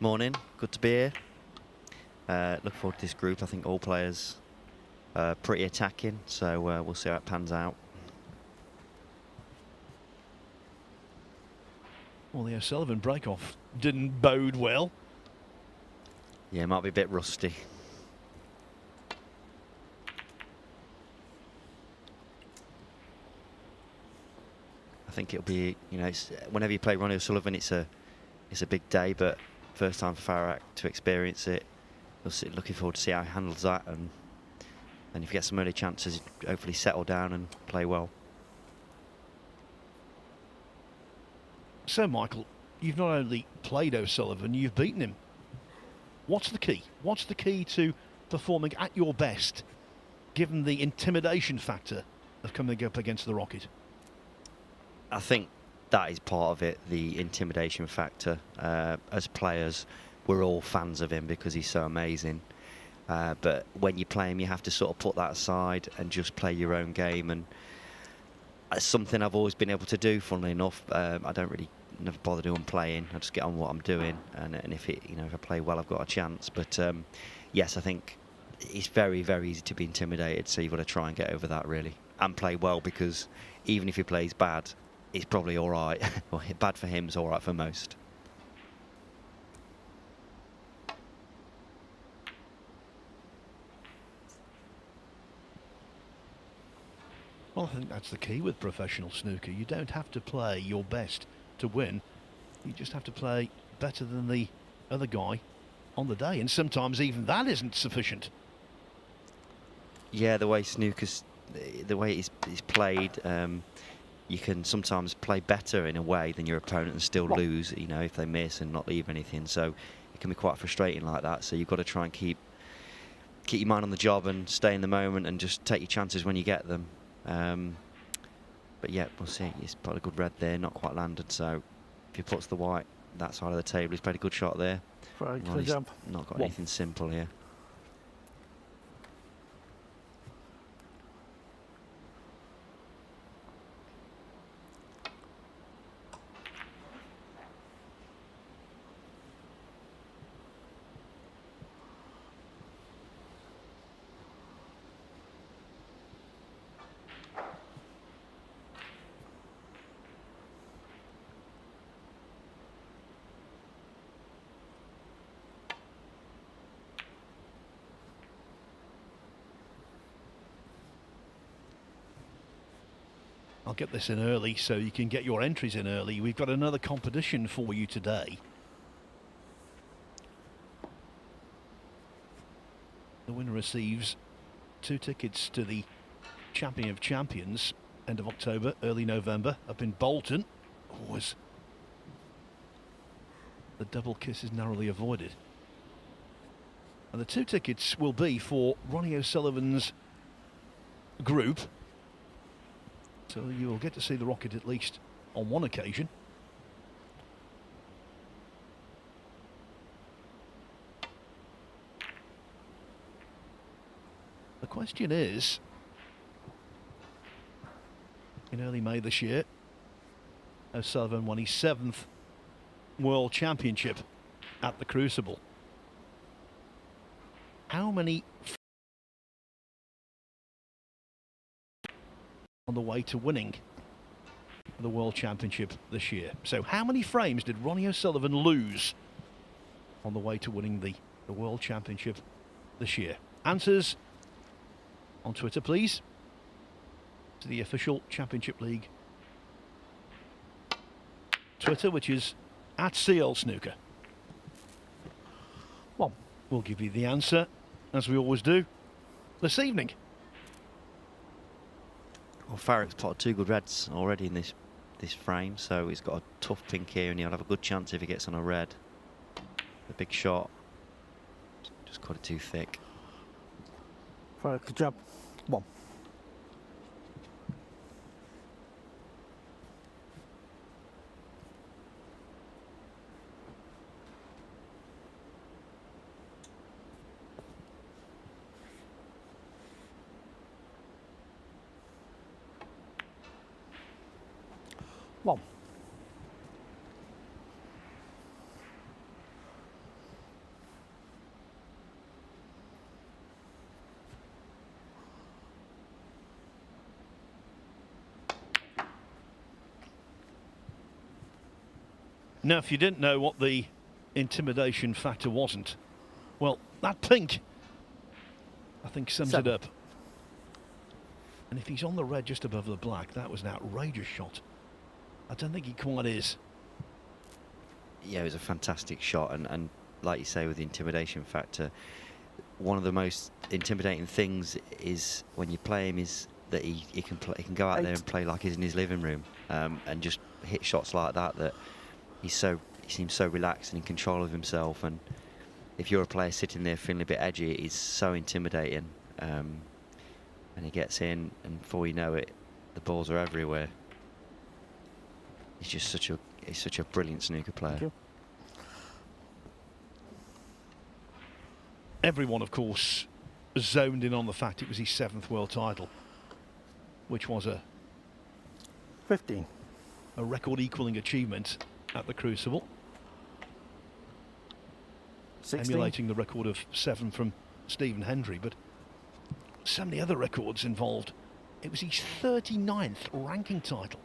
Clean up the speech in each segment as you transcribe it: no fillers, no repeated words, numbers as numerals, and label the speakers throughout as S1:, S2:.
S1: Morning, good to be here. Look forward to this group. I think all players are pretty attacking, so we'll see how it pans out.
S2: Well, the O'Sullivan break-off didn't bode well.
S1: Yeah, it might be a bit rusty. I think it'll be, you know, whenever you play Ronnie O'Sullivan, it's a big day, but first time for Farakh to experience it. Looking forward to see how he handles that, and if you get some early chances, hopefully settle down and play well.
S2: So, Michael, you've not only played O'Sullivan, you've beaten him. What's the key? What's the key to performing at your best, given the intimidation factor of coming up against the Rocket?
S1: I think that is part of it, the intimidation factor. As players, we're all fans of him because he's so amazing. But when you play him, you have to sort of put that aside and just play your own game. And it's something I've always been able to do, funnily enough. I don't really never bother doing playing. I just get on what I'm doing. And if if I play well, I've got a chance. But yes, I think it's very, very easy to be intimidated. So you've got to try and get over that, really. And play well, because even if he plays bad, it's probably all right. Well, bad for him is all right for most.
S2: Well, I think that's the key with professional snooker. You don't have to play your best to win. You just have to play better than the other guy on the day. And sometimes even that isn't sufficient.
S1: Yeah, the way snooker's, the way it's played, you can sometimes play better in a way than your opponent and still lose, you know, if they miss and not leave anything. So it can be quite frustrating like that. So you've got to try and keep your mind on the job and stay in the moment and just take your chances when you get them. But yeah, we'll see. He's put a good red there, not quite landed. So if he puts the white that side of the table, he's played a good shot there.
S3: Farakh
S1: Well, he's
S3: Ajaib.
S1: not got anything simple here.
S2: I'll get this in early so you can get your entries in early. We've got another competition for you today. The winner receives 2 tickets to the Champion of Champions, end of October, early November, up in Bolton. Always the double kiss is narrowly avoided. And the 2 tickets will be for Ronnie O'Sullivan's group. So you will get to see the Rocket at least on one occasion. The question is, in early May this year, O'Sullivan won his 7th World Championship at the Crucible. How many on the way to winning the World Championship this year? So how many frames did Ronnie O'Sullivan lose on the way to winning the World Championship this year? Answers on Twitter, please, to the official Championship League Twitter, which is @CLSnooker. Well, we'll give you the answer, as we always do, this evening.
S1: Well, Farakh's plotted 2 good reds already in this frame, so he's got a tough pink here, and he'll have a good chance if he gets on a red. A big shot. Just cut it too thick.
S3: Farakh Ajaib. 1.
S2: Now, if you didn't know what the intimidation factor wasn't, well, that pink, I think, sums it up. And if he's on the red just above the black, that was an outrageous shot. I don't think he quite is.
S1: Yeah, it was a fantastic shot, and like you say, with the intimidation factor, one of the most intimidating things is when you play him is that he can go out there and play like he's in his living room, and just hit shots like that. That he seems so relaxed and in control of himself. And if you're a player sitting there feeling a bit edgy, it's so intimidating. And he gets in, and before you know it, the balls are everywhere. He's just such a brilliant snooker player.
S2: Everyone, of course, zoned in on the fact it was his 7th world title, which was a
S3: 15.
S2: A record-equaling achievement at the Crucible.
S3: 16.
S2: Emulating the record of 7 from Stephen Hendry, but so many other records involved. It was his 39th ranking title.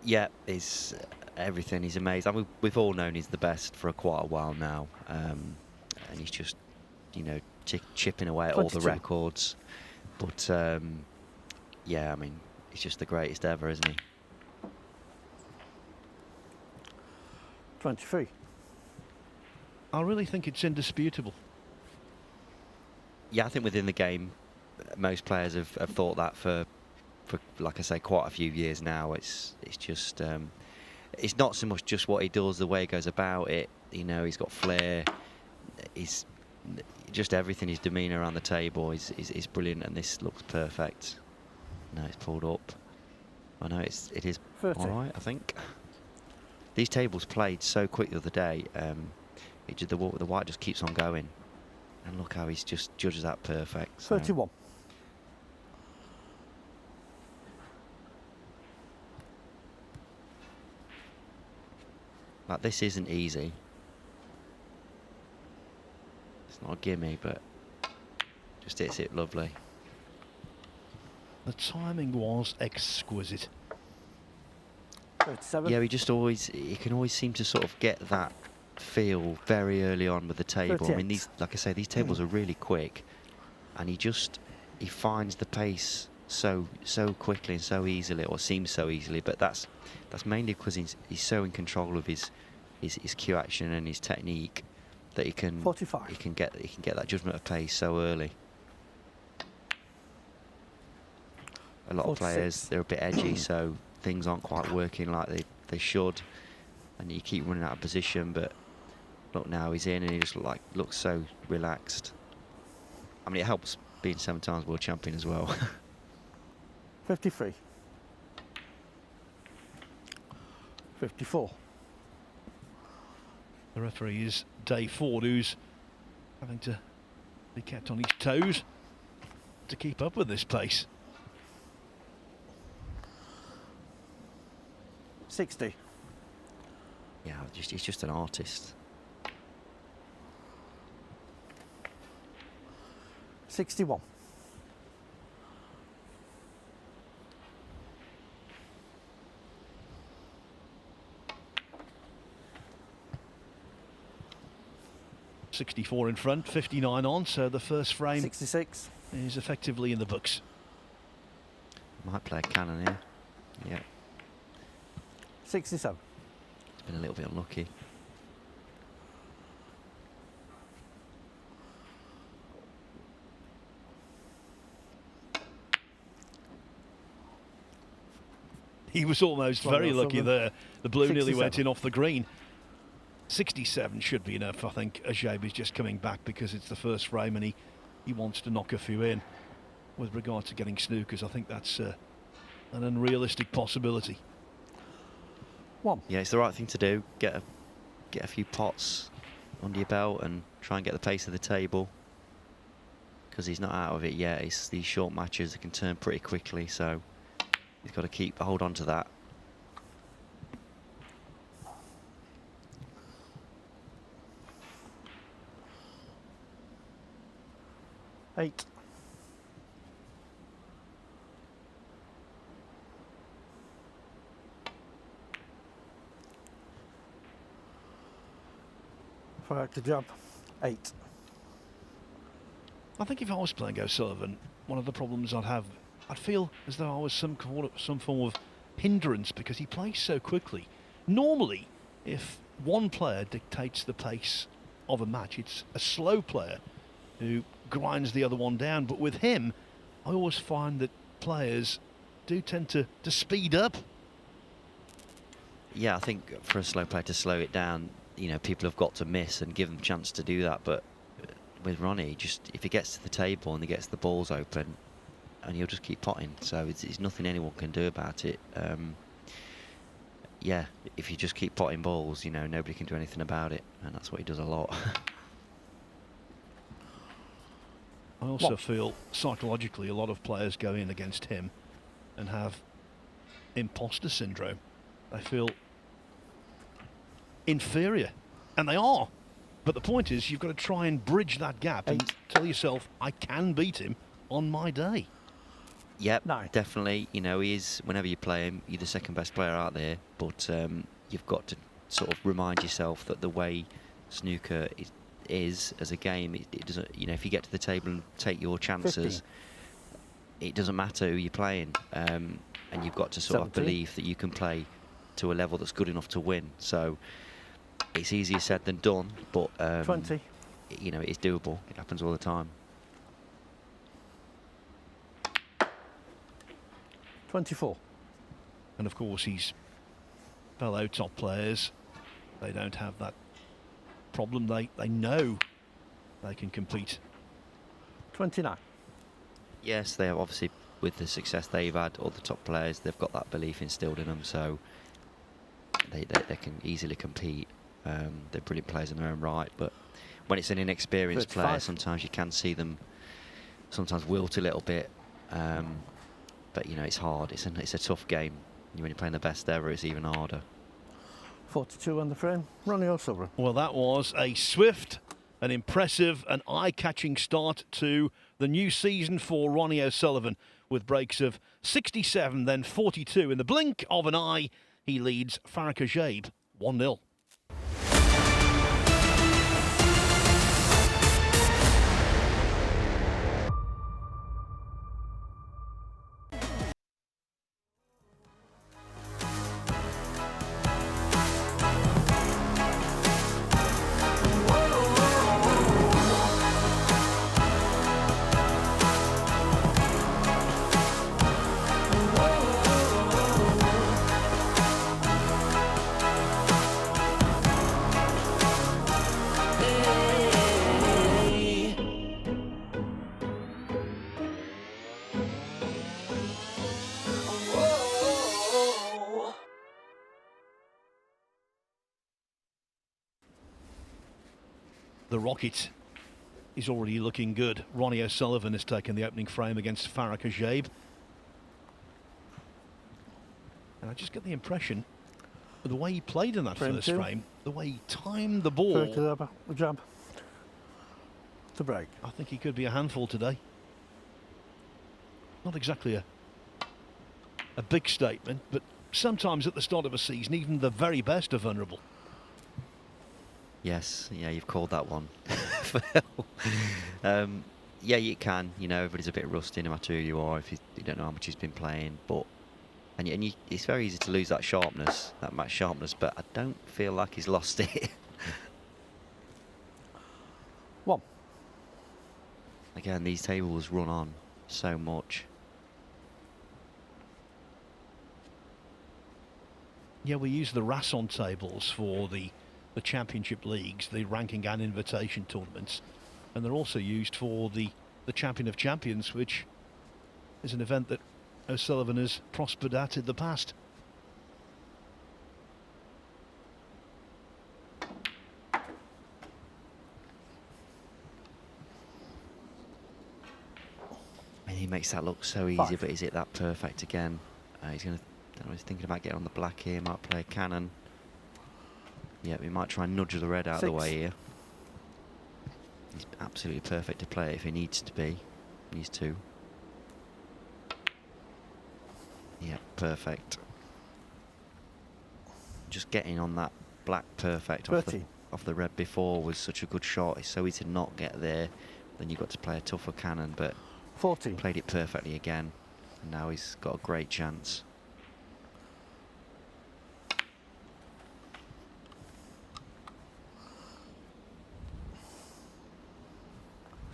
S1: Yeah, he's everything. He's amazing. I mean, we've all known he's the best for quite a while now, and he's just, you know, chipping away at
S3: 22.
S1: all the records. But yeah, I mean, he's just the greatest ever, isn't he?
S3: 23.
S2: I really think it's indisputable.
S1: Yeah, I think within the game, most players have thought that for like I say, quite a few years now. It's just it's not so much just what he does, the way he goes about it. You know, he's got flair. He's just everything. His demeanour around the table is brilliant, and this looks perfect. No, it's pulled up. I know it is
S3: 30.
S1: all right. I think these tables played so quick the other day. The white just keeps on going, and look how he's just judges that perfect. So.
S3: 31.
S1: Like, this isn't easy. It's not a gimme, but just hits it lovely.
S2: The timing was exquisite.
S3: 37.
S1: Yeah, he can always seem to sort of get that feel very early on with the table.
S3: 38.
S1: I mean, like I say, these tables are really quick, and he finds the pace so quickly and so easily, or seems so easily. But that's mainly because he's so in control of his cue action and his technique that he can
S3: 45.
S1: he can get that judgment of pace so early. A lot
S3: 46.
S1: of players, they're a bit edgy, so things aren't quite working like they should, and you keep running out of position. But look, now he's in, and he just looks so relaxed. I mean, it helps being 7 times world champion as well.
S3: 53. 54.
S2: The referee is Dave Ford, who's having to be kept on his toes to keep up with this pace.
S3: 60.
S1: Yeah, he's just an artist.
S3: 61.
S2: 64 in front, 59 on, so the first frame
S3: 66.
S2: is effectively in the books.
S1: Might play a cannon here. Yeah,
S3: 67.
S1: it's been a little bit unlucky.
S2: He was almost very lucky there. The blue nearly went
S3: 67.
S2: in off the green. 67 should be enough. I think Ajaib is just coming back because it's the first frame and he wants to knock a few in. With regard to getting snookers, I think that's an unrealistic possibility.
S3: 1.
S1: Yeah, it's the right thing to do. Get a few pots under your belt and try and get the pace of the table, because he's not out of it yet. It's these short matches that can turn pretty quickly, so he's got to hold on to that.
S3: 8. Farakh Ajaib, 8.
S2: I think if I was playing O'Sullivan, one of the problems I'd feel as though I was some form of hindrance because he plays so quickly. Normally, if one player dictates the pace of a match, it's a slow player who grinds the other one down. But with him, I always find that players do tend to speed up.
S1: Yeah, I think for a slow player to slow it down, you know, people have got to miss and give them a chance to do that. But with Ronnie, just if he gets to the table and he gets the balls open, and he'll just keep potting. So it's nothing anyone can do about it. Yeah, if you just keep potting balls, you know, nobody can do anything about it, and that's what he does a lot.
S2: I also feel psychologically a lot of players go in against him and have imposter syndrome. They feel inferior, and they are. But the point is, you've got to try and bridge that gap and tell yourself, I can beat him on my day.
S1: Yep,
S3: 9.
S1: definitely. You know, he is, whenever you play him, you're the second best player out there. But you've got to sort of remind yourself that the way snooker is as a game, it doesn't. You know, if you get to the table and take your chances,
S3: 15.
S1: it doesn't matter who you're playing, and you've got to sort
S3: 17.
S1: of believe that you can play to a level that's good enough to win. So it's easier said than done, but
S3: 20.
S1: you know, it's doable. It happens all the time.
S3: 24.
S2: And of course, he's fellow top players. They don't have that problem. They know they can compete.
S3: 29.
S1: Yes, they have, obviously, with the success they've had, all the top players, they've got that belief instilled in them, so they can easily compete. They're brilliant players in their own right, but when it's an inexperienced
S3: 35.
S1: player, sometimes you can see them sometimes wilt a little bit. But you know, it's hard. It's a tough game. When you're playing the best ever, it's even harder.
S3: 42 on the frame. Ronnie O'Sullivan.
S2: Well, that was a swift, an impressive, an eye-catching start to the new season for Ronnie O'Sullivan, with breaks of 67, then 42. In the blink of an eye, he leads Farakh Ajaib 1-0. The rocket is already looking good. Ronnie O'Sullivan has taken the opening frame against Farakh Ajaib. And I just get the impression, with the way he played in that first frame, the way he timed the ball,
S3: Farakh Ajaib. To break.
S2: I think he could be a handful today. Not exactly a big statement, but sometimes at the start of a season, even the very best are vulnerable.
S1: Yes, yeah, you've called that one. Yeah, you can. You know, everybody's a bit rusty, no matter who you are, if you don't know how much he's been playing. But it's very easy to lose that sharpness, that match sharpness. But I don't feel like he's lost it.
S3: 1.
S1: Again, these tables run on so much.
S2: Yeah, we use the Rasson tables for the Championship Leagues, the ranking and invitation tournaments, and they're also used for the Champion of Champions, which is an event that O'Sullivan has prospered at in the past.
S1: And he makes that look so easy,
S3: 5.
S1: but is it that perfect again? He's going to, I don't know, he's thinking about getting on the black here, might play a cannon. Yeah, we might try and nudge the red out of the
S3: 6.
S1: way here. He's absolutely perfect to play if he needs to be. He needs to. Yeah, perfect. Just getting on that black perfect off the
S3: 30.
S1: off the red before was such a good shot. It's so easy to not get there. Then you've got to play a tougher cannon, but
S3: 14.
S1: played it perfectly again. And now he's got a great chance.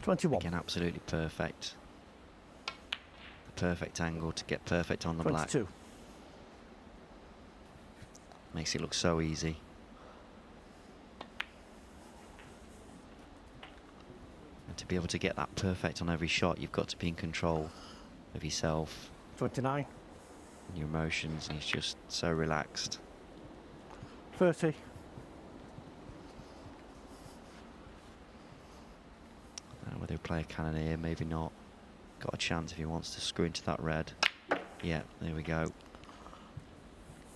S3: 21.
S1: Again, absolutely perfect. The perfect angle to get perfect on the
S3: 22.
S1: black. Makes it look so easy. And to be able to get that perfect on every shot, you've got to be in control of yourself,
S3: 29.
S1: and your emotions, and he's just so relaxed.
S3: 30.
S1: I don't know whether he'll play a cannon here, maybe not. Got a chance if he wants to screw into that red. Yeah, there we go.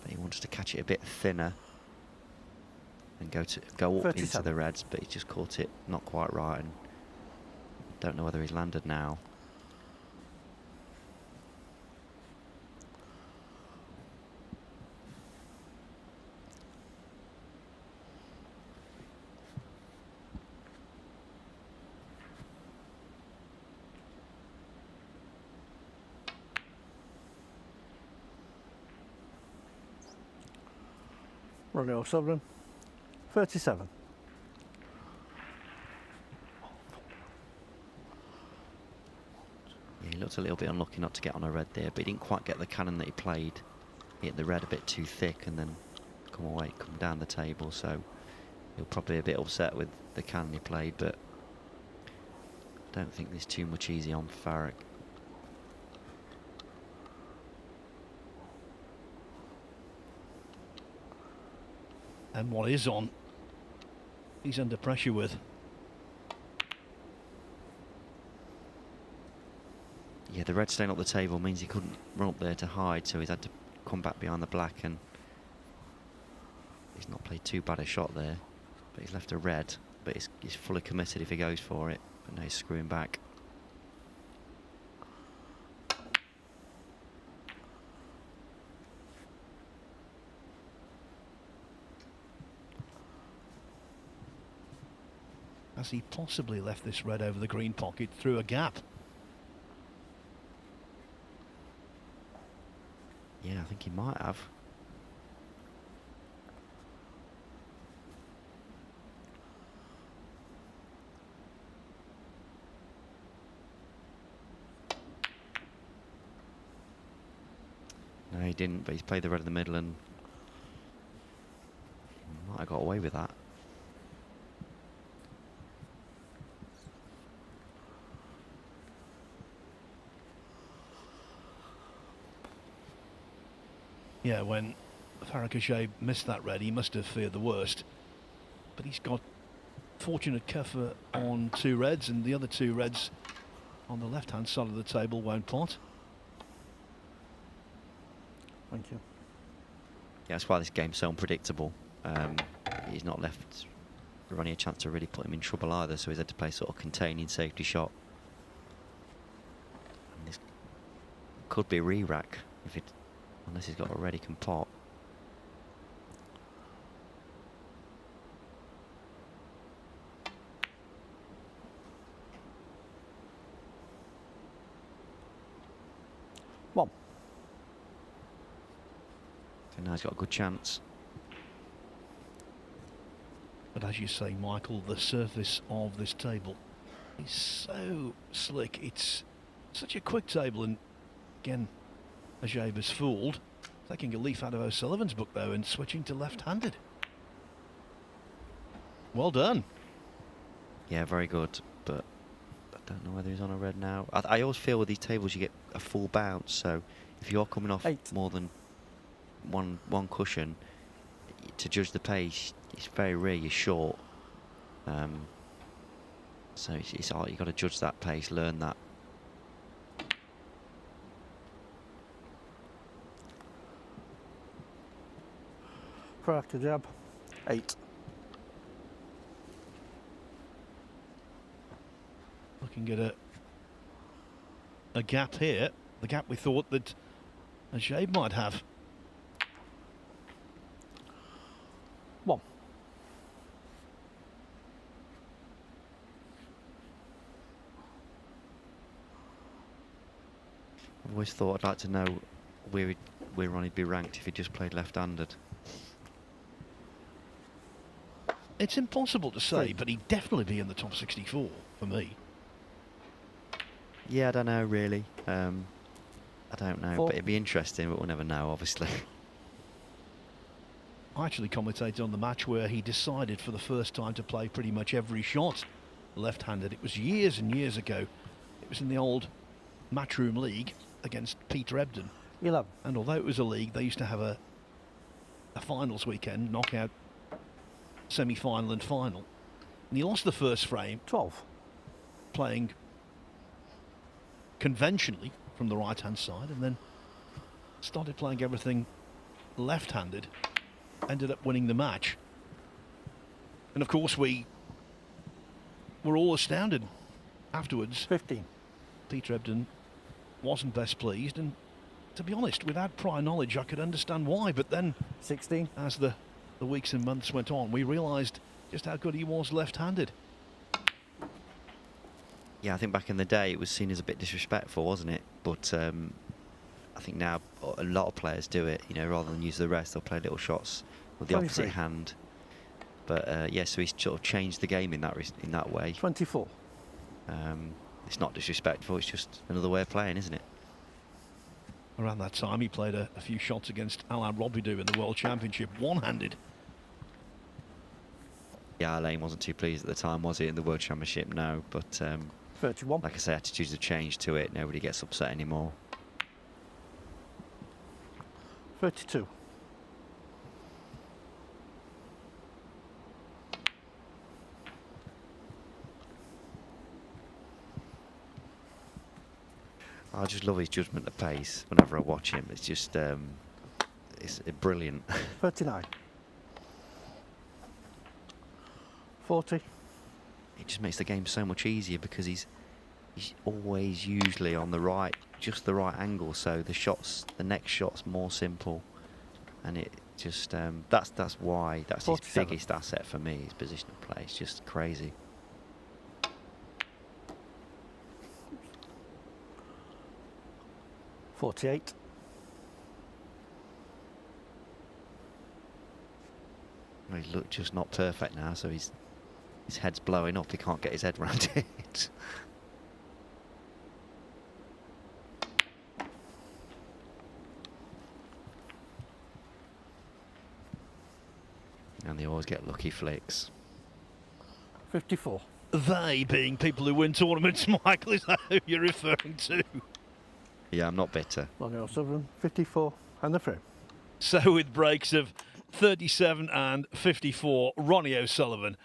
S1: But he wants to catch it a bit thinner and go up
S3: 37.
S1: into the reds, but he's just caught it not quite right, and don't know whether he's landed now.
S3: Ronnie O'Sullivan. 37.
S1: Yeah, he looked a little bit unlucky not to get on a red there, but he didn't quite get the cannon that he played. He hit the red a bit too thick and then come down the table, so he'll probably be a bit upset with the cannon he played, but I don't think there's too much easy on Farakh.
S2: And what is on, he's under pressure with.
S1: Yeah, the red staying up the table means he couldn't run up there to hide, so he's had to come back behind the black, and he's not played too bad a shot there, but he's left a red, but he's fully committed if he goes for it, but now he's screwing back.
S2: Has he possibly left this red over the green pocket through a gap?
S1: Yeah, I think he might have. No, he didn't, but he's played the red in the middle and might have got away with that.
S2: Yeah, when Farakh Ajaib missed that red, he must have feared the worst. But he's got fortunate cover on two reds, and the other two reds on the left-hand side of the table won't pot.
S3: Thank you.
S1: Yeah, that's why this game's so unpredictable. He's not left Ronnie a chance to really put him in trouble either, so he's had to play sort of containing safety shot. And this could be a re-rack if it, unless he's got a red he can pot.
S3: One.
S1: So now he's got a good chance.
S2: But as you say, Michael, the surface of this table is so slick. It's such a quick table, and again, Ajaib is fooled. Taking a leaf out of O'Sullivan's book, though, and switching to left-handed. Well done.
S1: Yeah, very good, but I don't know whether he's on a red now. I always feel with these tables you get a full bounce, so if you're coming off
S3: 8.
S1: more than one cushion, to judge the pace, it's very rare you're short. So you've got to judge that pace, learn that.
S3: Farakh Ajaib. 8.
S2: Looking at a gap here, the gap we thought that Ajaib might have.
S3: 1.
S1: always thought I'd like to know where Ronnie'd be ranked if he just played left-handed.
S2: It's impossible to say,
S3: Three.
S2: but he'd definitely be in the top 64 for me.
S1: Yeah, I don't know really. I don't know,
S3: Four.
S1: but it'd be interesting, but we'll never know, obviously.
S2: I actually commentated on the match where he decided for the first time to play pretty much every shot left-handed. It was years and years ago. It was in the old Matchroom League against Peter Ebden.
S3: 11.
S2: And although it was a league, they used to have a finals weekend, knockout, semi-final and final. And he lost the first frame
S3: 12.
S2: playing conventionally from the right-hand side, and then started playing everything left-handed. Ended up winning the match. And of course we were all astounded afterwards.
S3: 15.
S2: Peter Ebden wasn't best pleased, and to be honest, without prior knowledge I could understand why, but then
S3: 16.
S2: as the weeks and months went on, we realised just how good he was left-handed.
S1: Yeah, I think back in the day it was seen as a bit disrespectful, wasn't it? But I think now a lot of players do it. You know, rather than use the rest, they'll play little shots with the
S3: 23.
S1: opposite hand. But yeah, so he's sort of changed the game in that way.
S3: 24.
S1: It's not disrespectful. It's just another way of playing, isn't it?
S2: Around that time he played a few shots against Alain Robidoux in the World Championship, one-handed.
S1: Yeah, Alain wasn't too pleased at the time, was he, in the World Championship? No, but
S3: 31.
S1: like I say, attitudes have changed to it. Nobody gets upset anymore.
S3: 32.
S1: I just love his judgment of pace whenever I watch him. It's just, it's brilliant.
S3: 39. 40.
S1: It just makes the game so much easier because he's always usually on the right, just the right angle. So the next shot's more simple, and it just that's his
S3: 47.
S1: biggest asset for me. His positional play. It's just crazy.
S3: 48.
S1: Well, he looked just not perfect now, so his head's blowing up. He can't get his head around it. And they always get lucky flicks.
S3: 54.
S2: They being people who win tournaments, Michael, is that who you're referring to?
S1: Yeah, I'm not bitter.
S3: Ronnie O'Sullivan. 54. And the frame.
S2: So with breaks of 37 and 54, Ronnie O'Sullivan.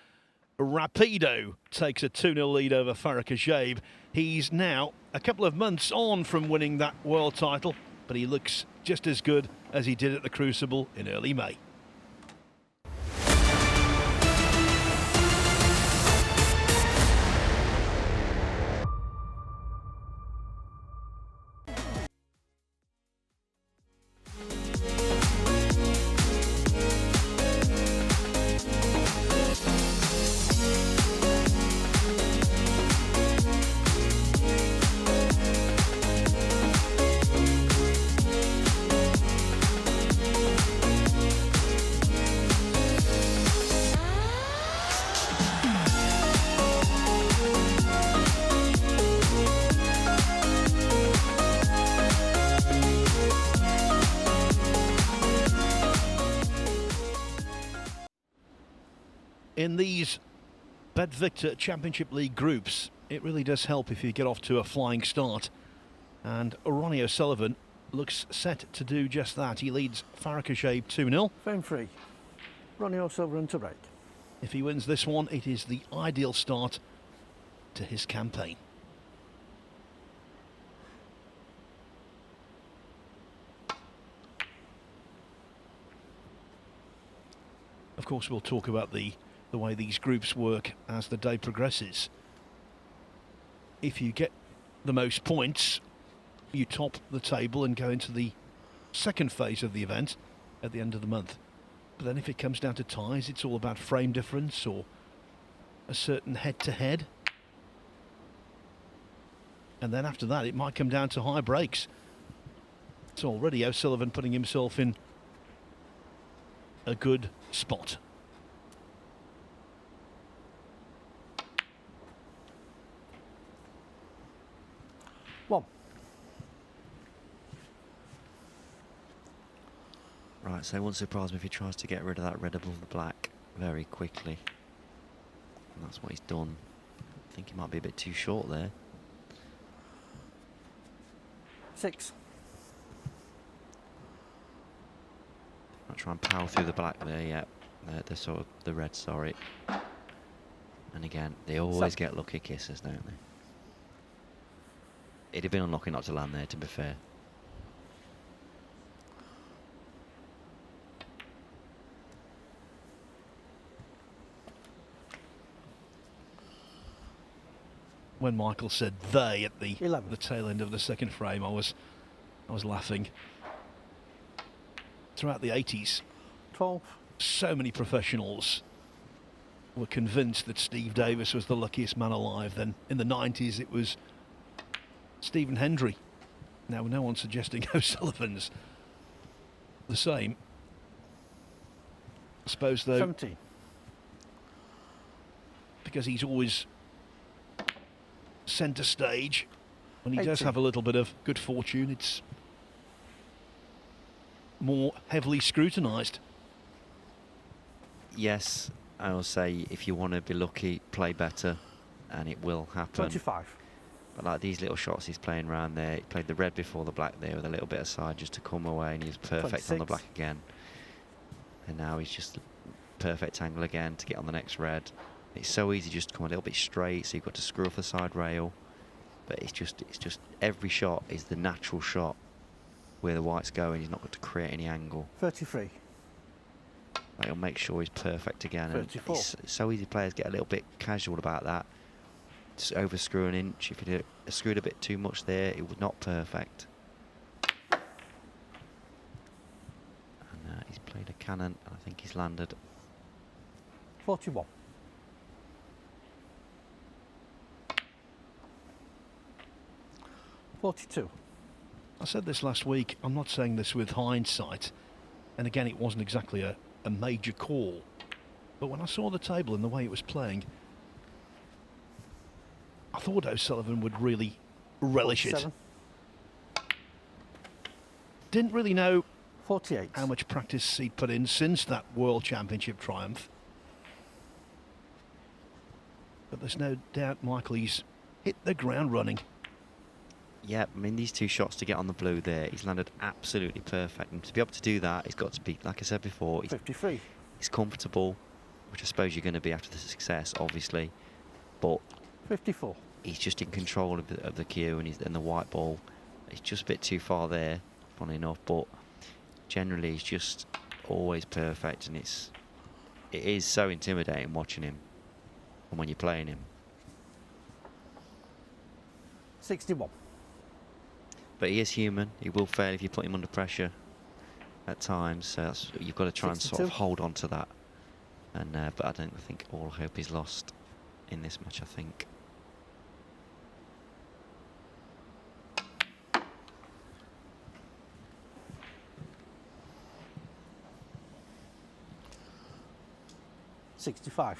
S2: Rapido takes a 2-0 lead over Farakh Ajaib. He's now a couple of months on from winning that world title, but he looks just as good as he did at the Crucible in early May. In these Bedvictor Championship League groups, it really does help if you get off to a flying start. And Ronnie O'Sullivan looks set to do just that. He leads Farakh Ajaib 2-0.
S3: Frame 3. Ronnie O'Sullivan to break.
S2: If he wins this one, it is the ideal start to his campaign. Of course, we'll talk about the way these groups work as the day progresses. If you get the most points, you top the table and go into the second phase of the event at the end of the month. But then if it comes down to ties, it's all about frame difference or a certain head-to-head. And then after that, it might come down to high breaks. It's already O'Sullivan putting himself in a good spot.
S3: One.
S1: Right, so it won't surprise me if he tries to get rid of that red above the black very quickly. And that's what he's done. I think he might be a bit too short there.
S3: 6.
S1: I'll try and power through the black there, yeah. The sort of the red, sorry. And again, they always get lucky kisses, don't they? It'd have been unlucky not to land there, to be fair.
S2: When Michael said they at the
S3: 11.
S2: the tail end of the second frame, I was laughing. Throughout the 80s,
S3: 12.
S2: so many professionals were convinced that Steve Davis was the luckiest man alive. Then in the 90s, it was Stephen Hendry. Now, no one's suggesting O'Sullivan's the same. I suppose, though,
S3: 17.
S2: because he's always centre stage, when he does
S3: 18.
S2: have a little bit of good fortune, it's more heavily scrutinised.
S1: Yes, I will say if you want to be lucky, play better, and it will happen.
S3: 25.
S1: But like these little shots he's playing around there, he played the red before the black there with a little bit of side just to come away, and he was perfect on the
S3: 26.
S1: black again. And now he's just perfect angle again to get on the next red. It's so easy just to come a little bit straight, so you've got to screw off the side rail. But it's just every shot is the natural shot where the white's going. He's not got to create any angle.
S3: 33.
S1: Like, he'll make sure he's perfect again. And
S3: 34.
S1: it's so easy. Players get a little bit casual about that. Just over screw an inch. If you screwed a bit too much there, it was not perfect. And he's played a cannon, and I think he's landed.
S3: 41. 42.
S2: I said this last week, I'm not saying this with hindsight, and again, it wasn't exactly a major call, but when I saw the table and the way it was playing, I thought O'Sullivan would really relish
S3: 47.
S2: it. Didn't really know
S3: 48.
S2: how much practice he'd put in since that World Championship triumph. But there's no doubt, Michael, he's hit the ground running.
S1: Yeah, I mean, these two shots to get on the blue there, he's landed absolutely perfect. And to be able to do that, he's got to be, like I said before,
S3: 53.
S1: he's comfortable, which I suppose you're going to be after the success, obviously. But
S3: 54.
S1: he's just in control of the cue, and the white ball. It's just a bit too far there, funny enough, but generally he's just always perfect, and it is so intimidating watching him and when you're playing him.
S3: 61.
S1: But he is human. He will fail if you put him under pressure at times. So you've got to try and sort of
S3: 62.
S1: hold on to that. And but I don't think all hope is lost in this match, I think.
S3: $65.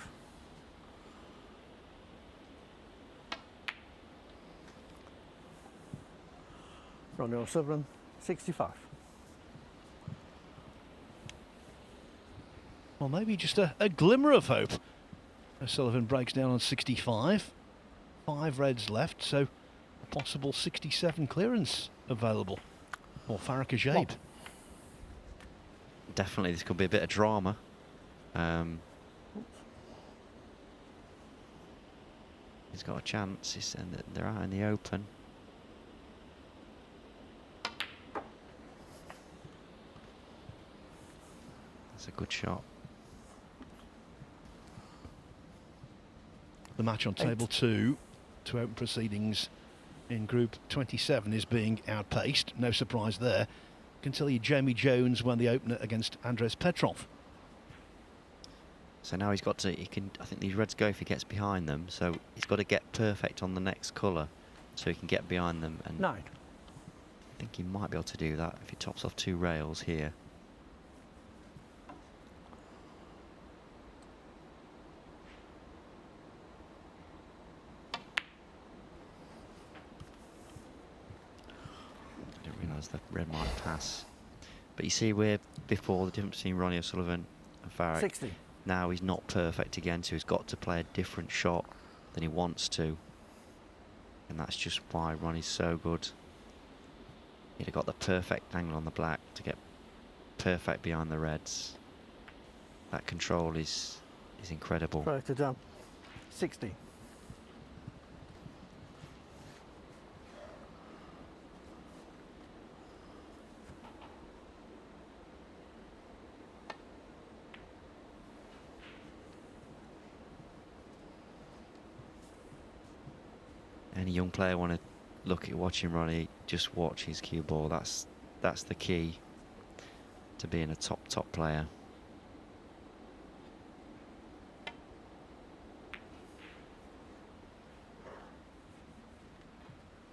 S3: Ronnie O'Sullivan, 65.
S2: Well, maybe just a glimmer of hope. O'Sullivan breaks down on 65. 5 reds left, so a possible 67 clearance available for Farakh Ajaib.
S1: Definitely, this could be a bit of drama. He's got a chance. They're out in the open. That's a good shot.
S2: The match on table 2 to open proceedings in Group 27 is being outpaced. No surprise there. I can tell you Jamie Jones won the opener against Andres Petrov.
S1: So now he's got to, I think these reds go if he gets behind them, so he's got to get perfect on the next colour so he can get behind them. And
S3: 9.
S1: think he might be able to do that if he tops off 2 rails here. Didn't realise the red might pass. But you see, we're before the difference between Ronnie O'Sullivan and Farakh.
S3: 60.
S1: Now he's not perfect again, so he's got to play a different shot than he wants to. And that's just why Ronnie's so good. He'd have got the perfect angle on the black to get perfect behind the reds. That control is incredible.
S3: Farakh Ajaib. 60.
S1: Any young player want to look at watching Ronnie, just watch his cue ball. That's the key to being a top player.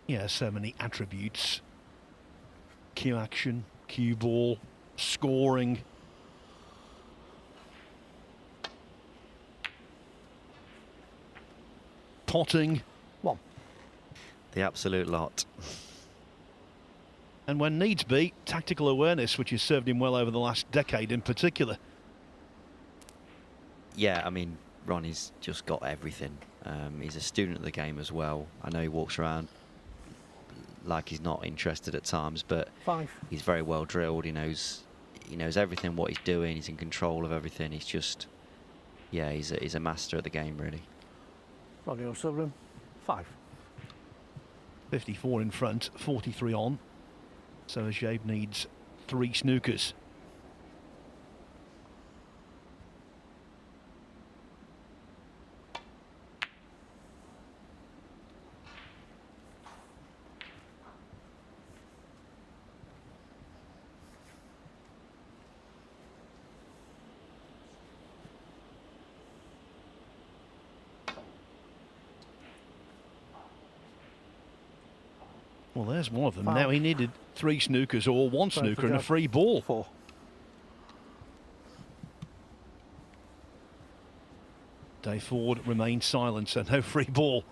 S2: Yeah, so many attributes. Cue action, cue ball, scoring. Potting.
S3: 1.
S1: The absolute lot.
S2: And when needs be, tactical awareness, which has served him well over the last decade in particular.
S1: Yeah, I mean, Ronnie's just got everything. He's a student of the game as well. I know he walks around like he's not interested at times, but
S3: 5.
S1: he's very well drilled. He knows everything, what he's doing. He's in control of everything. He's just, yeah, he's a master at the game, really.
S3: Ronnie O'Sullivan. 5.
S2: 54 in front, 43 on. So Ajaib needs 3 snookers. Well, there's one of them.
S3: 5.
S2: Now he needed 3 snookers or 1 snooker and a free ball.
S3: 4.
S2: Dave Ford remains silent, so no free ball.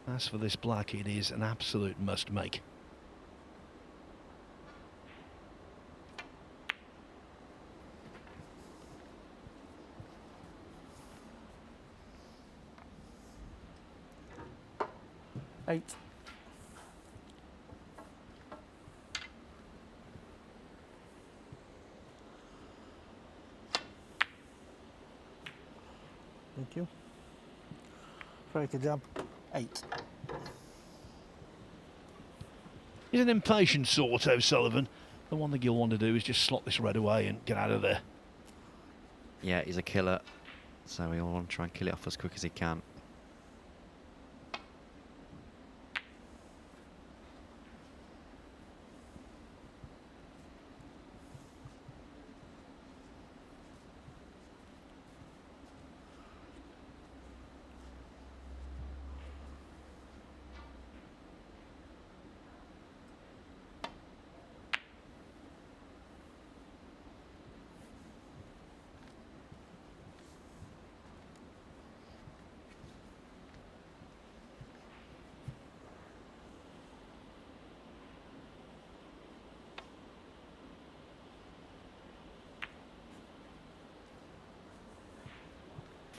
S2: As for this black, it is an absolute must-make.
S3: Eight. Thank you. Farakh Ajaib. 8.
S2: He's an impatient sort, O'Sullivan. The one thing you'll want to do is just slot this red away and get out of there.
S1: Yeah, he's a killer, so he'll want to try and kill it off as quick as he can.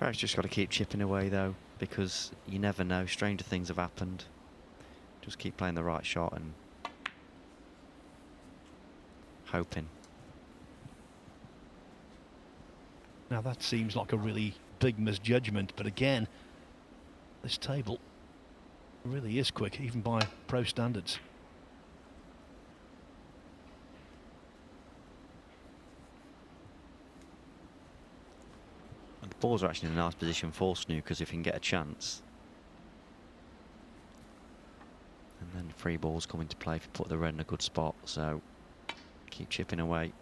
S1: Farakh's just got to keep chipping away though, because you never know, stranger things have happened. Just keep playing the right shot and hoping.
S2: Now that seems like a really big misjudgment, but again, this table really is quick, even by pro standards.
S1: And the balls are actually in a nice position for snookers if you can get a chance. free balls come into play if you put the red in a good spot. So keep chipping away.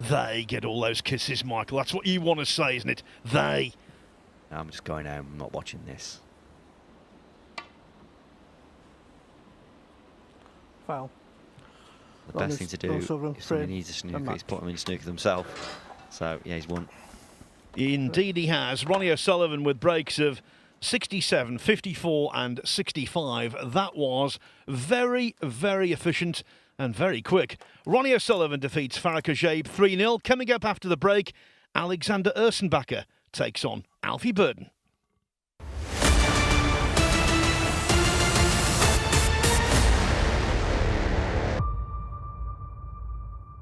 S2: They get all those kisses, Michael. That's what you want to say, isn't it? They.
S1: I'm just going home. I'm not watching this.
S3: Foul.
S1: The best thing to do if somebody needs a snooker is put them in snooker themselves. So, yeah, he's won.
S2: Indeed he has. Ronnie O'Sullivan with breaks of 67, 54 and 65. That was very, very efficient and very quick. Ronnie O'Sullivan defeats Farakh Ajaib 3-0. Coming up after the break, Alexander Ursenbacher takes on Alfie Burden.